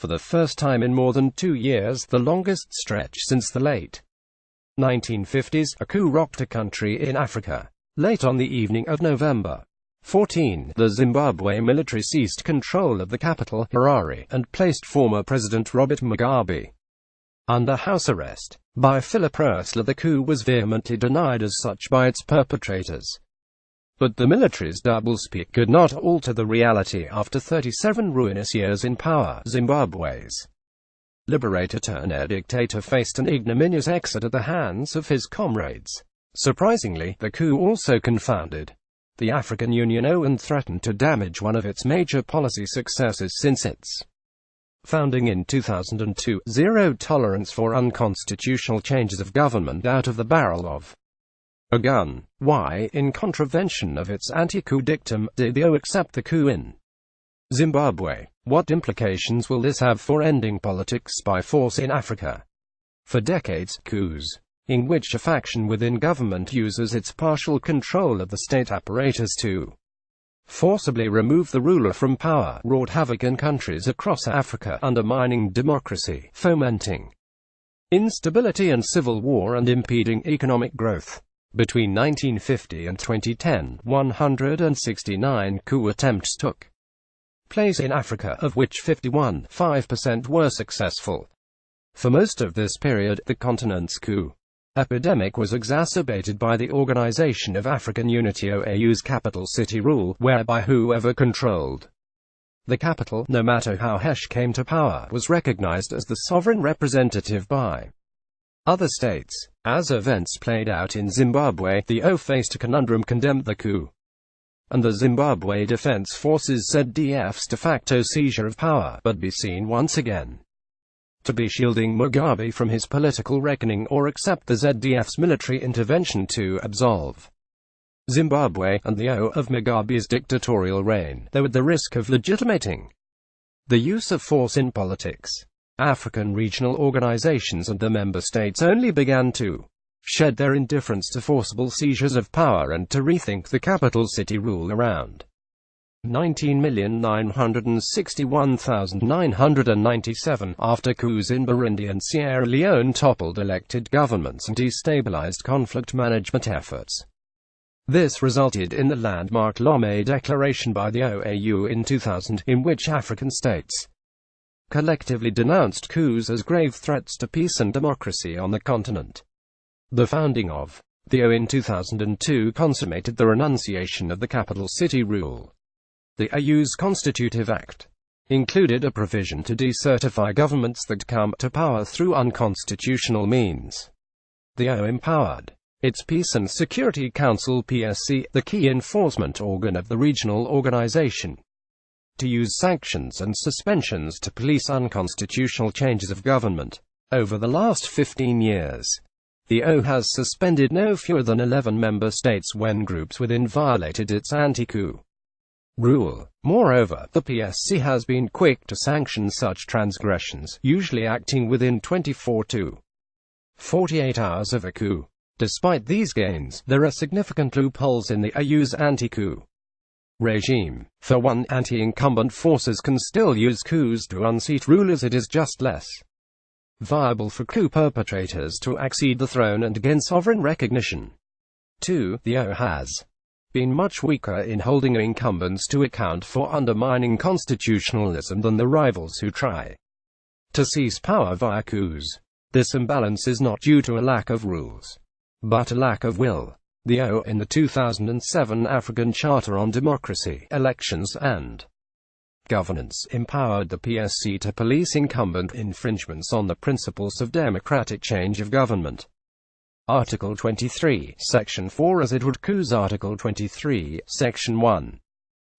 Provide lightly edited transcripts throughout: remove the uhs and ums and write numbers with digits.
for the first time in more than 2 years, the longest stretch since the late 1950s, a coup rocked a country in Africa. Late on the evening of November 14, the Zimbabwe military seized control of the capital, Harare, and placed former President Robert Mugabe under house arrest. By Philip Rösler, the coup was vehemently denied as such by its perpetrators. But the military's doublespeak could not alter the reality. After 37 ruinous years in power, Zimbabwe's liberator-turned-dictator faced an ignominious exit at the hands of his comrades. Surprisingly, the coup also confounded the African Union and threatened to damage one of its major policy successes since its founding in 2002, zero tolerance for unconstitutional changes of government out of the barrel of a gun. Why, in contravention of its anti-coup dictum, did the accept the coup in Zimbabwe? What implications will this have for ending politics by force in Africa? For decades, coups, in which a faction within government uses its partial control of the state apparatus to forcibly remove the ruler from power, wrought havoc in countries across Africa, undermining democracy, fomenting instability and civil war, and impeding economic growth. Between 1950 and 2010, 169 coup attempts took place in Africa, of which 51.5% were successful. For most of this period, the continent's coup epidemic was exacerbated by the Organization of African Unity (OAU's) capital city rule, whereby whoever controlled the capital, no matter how harsh, came to power, was recognized as the sovereign representative by other states. As events played out in Zimbabwe, the OAU faced a conundrum: condemn the coup and the Zimbabwe Defense Forces ZDF's de facto seizure of power, but be seen once again to be shielding Mugabe from his political reckoning, or accept the ZDF's military intervention to absolve Zimbabwe and the OAU of Mugabe's dictatorial reign, though at the risk of legitimating the use of force in politics. African regional organizations and the member states only began to shed their indifference to forcible seizures of power and to rethink the capital city rule around 19,961,997, after coups in Burundi and Sierra Leone toppled elected governments and destabilized conflict management efforts. This resulted in the landmark Lomé Declaration by the OAU in 2000, in which African states collectively denounced coups as grave threats to peace and democracy on the continent. The founding of the OAU in 2002 consummated the renunciation of the capital city rule. The OAU's Constitutive Act included a provision to decertify governments that come to power through unconstitutional means. The OAU empowered its Peace and Security Council (PSC), the key enforcement organ of the regional organization, to use sanctions and suspensions to police unconstitutional changes of government. Over the last 15 years, the OAU has suspended no fewer than 11 member states when groups within violated its anti-coup rule. Moreover, the PSC has been quick to sanction such transgressions, usually acting within 24 to 48 hours of a coup. Despite these gains, there are significant loopholes in the OAU's anti-coup regime. For one, anti-incumbent forces can still use coups to unseat rulers. It is just less viable for coup perpetrators to accede the throne and gain sovereign recognition. 2. The OAU has been much weaker in holding incumbents to account for undermining constitutionalism than the rivals who try to seize power via coups. This imbalance is not due to a lack of rules, but a lack of will. The OAU, in the 2007 African Charter on Democracy, Elections and Governance, empowered the PSC to police incumbent infringements on the principles of democratic change of government. Article 23, Section 4, as it would coups. Article 23, Section 1.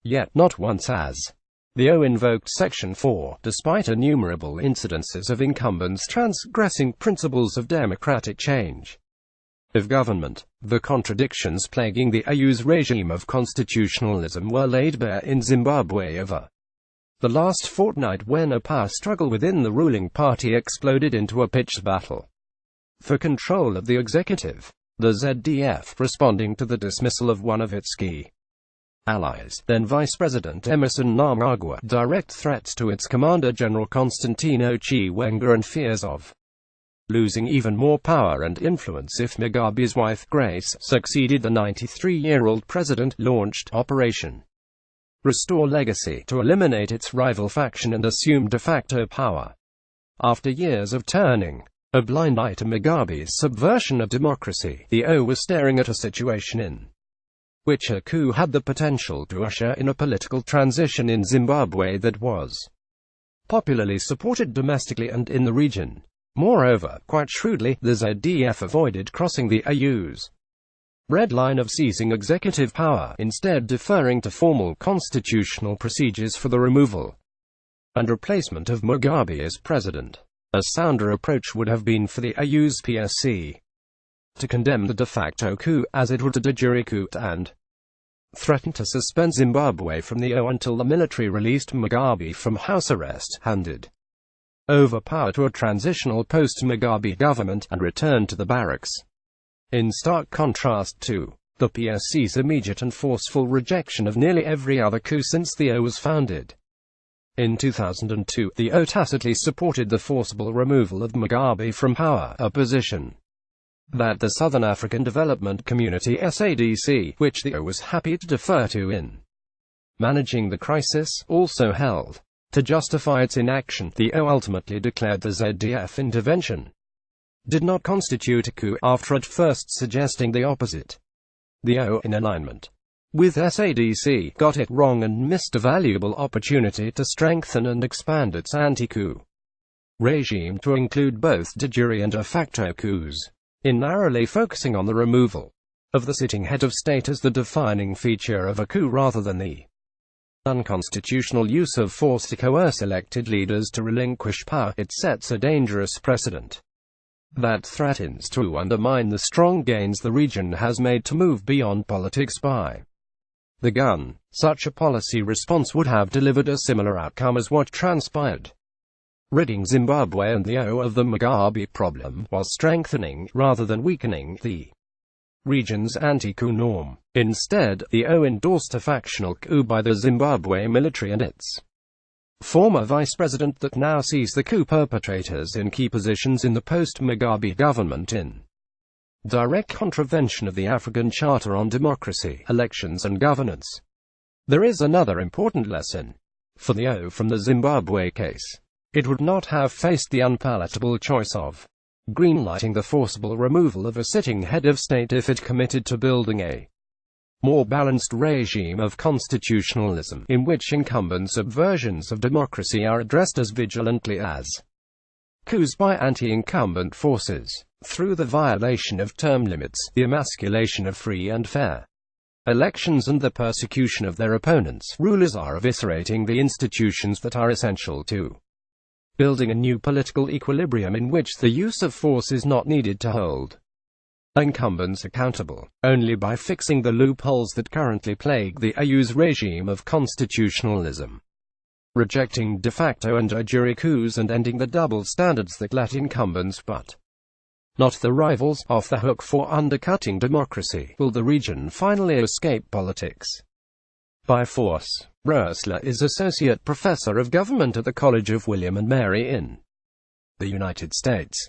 Yet, not once has the OAU invoked Section 4, despite innumerable incidences of incumbents transgressing principles of democratic change of government. The contradictions plaguing the OAU's regime of constitutionalism were laid bare in Zimbabwe over the last fortnight, when a power struggle within the ruling party exploded into a pitched battle for control of the executive, the ZDF responding to the dismissal of one of its key allies, then Vice President Emerson Mnangagwa, direct threats to its Commander General Constantino Chiwenga and fears of losing even more power and influence if Mugabe's wife, Grace, succeeded the 93-year-old president, launched Operation Restore Legacy to eliminate its rival faction and assume de facto power. After years of turning a blind eye to Mugabe's subversion of democracy, the O was staring at a situation in which a coup had the potential to usher in a political transition in Zimbabwe that was popularly supported domestically and in the region. Moreover, quite shrewdly, the ZDF avoided crossing the AU's red line of seizing executive power, instead deferring to formal constitutional procedures for the removal and replacement of Mugabe as president. A sounder approach would have been for the AU's PSC to condemn the de facto coup, as it would a de jure coup, and threaten to suspend Zimbabwe from the O until the military released Mugabe from house arrest, handed over power to a transitional post-Mugabe government, and returned to the barracks. In stark contrast to the PSC's immediate and forceful rejection of nearly every other coup since the O was founded. In 2002, the O tacitly supported the forcible removal of Mugabe from power, a position that the Southern African Development Community (SADC), which the O was happy to defer to in managing the crisis, also held. To justify its inaction, the O ultimately declared the ZDF intervention did not constitute a coup, after at first suggesting the opposite. The O, in alignment with SADC, got it wrong and missed a valuable opportunity to strengthen and expand its anti-coup regime to include both de jure and de facto coups, in narrowly focusing on the removal of the sitting head of state as the defining feature of a coup rather than the unconstitutional use of force to coerce elected leaders to relinquish power. It sets a dangerous precedent that threatens to undermine the strong gains the region has made to move beyond politics by the gun. Such a policy response would have delivered a similar outcome as what transpired, ridding Zimbabwe and the O of the Mugabe problem, while strengthening, rather than weakening, the region's anti-coup norm. Instead, the O endorsed a factional coup by the Zimbabwe military and its former vice president that now sees the coup perpetrators in key positions in the post-Mugabe government in direct contravention of the African Charter on Democracy, Elections and Governance. There is another important lesson for the O from the Zimbabwe case. It would not have faced the unpalatable choice of greenlighting the forcible removal of a sitting head of state if it committed to building a more balanced regime of constitutionalism, in which incumbent subversions of democracy are addressed as vigilantly as coups by anti-incumbent forces, through the violation of term limits, the emasculation of free and fair elections and the persecution of their opponents. Rulers are eviscerating the institutions that are essential to building a new political equilibrium in which the use of force is not needed to hold incumbents accountable, only by fixing the loopholes that currently plague the AU's regime of constitutionalism, rejecting de facto and de jure coups and ending the double standards that let incumbents but not the rivals off the hook for undercutting democracy. Will the region finally escape politics by force? Roessler is Associate Professor of Government at the College of William and Mary in the United States.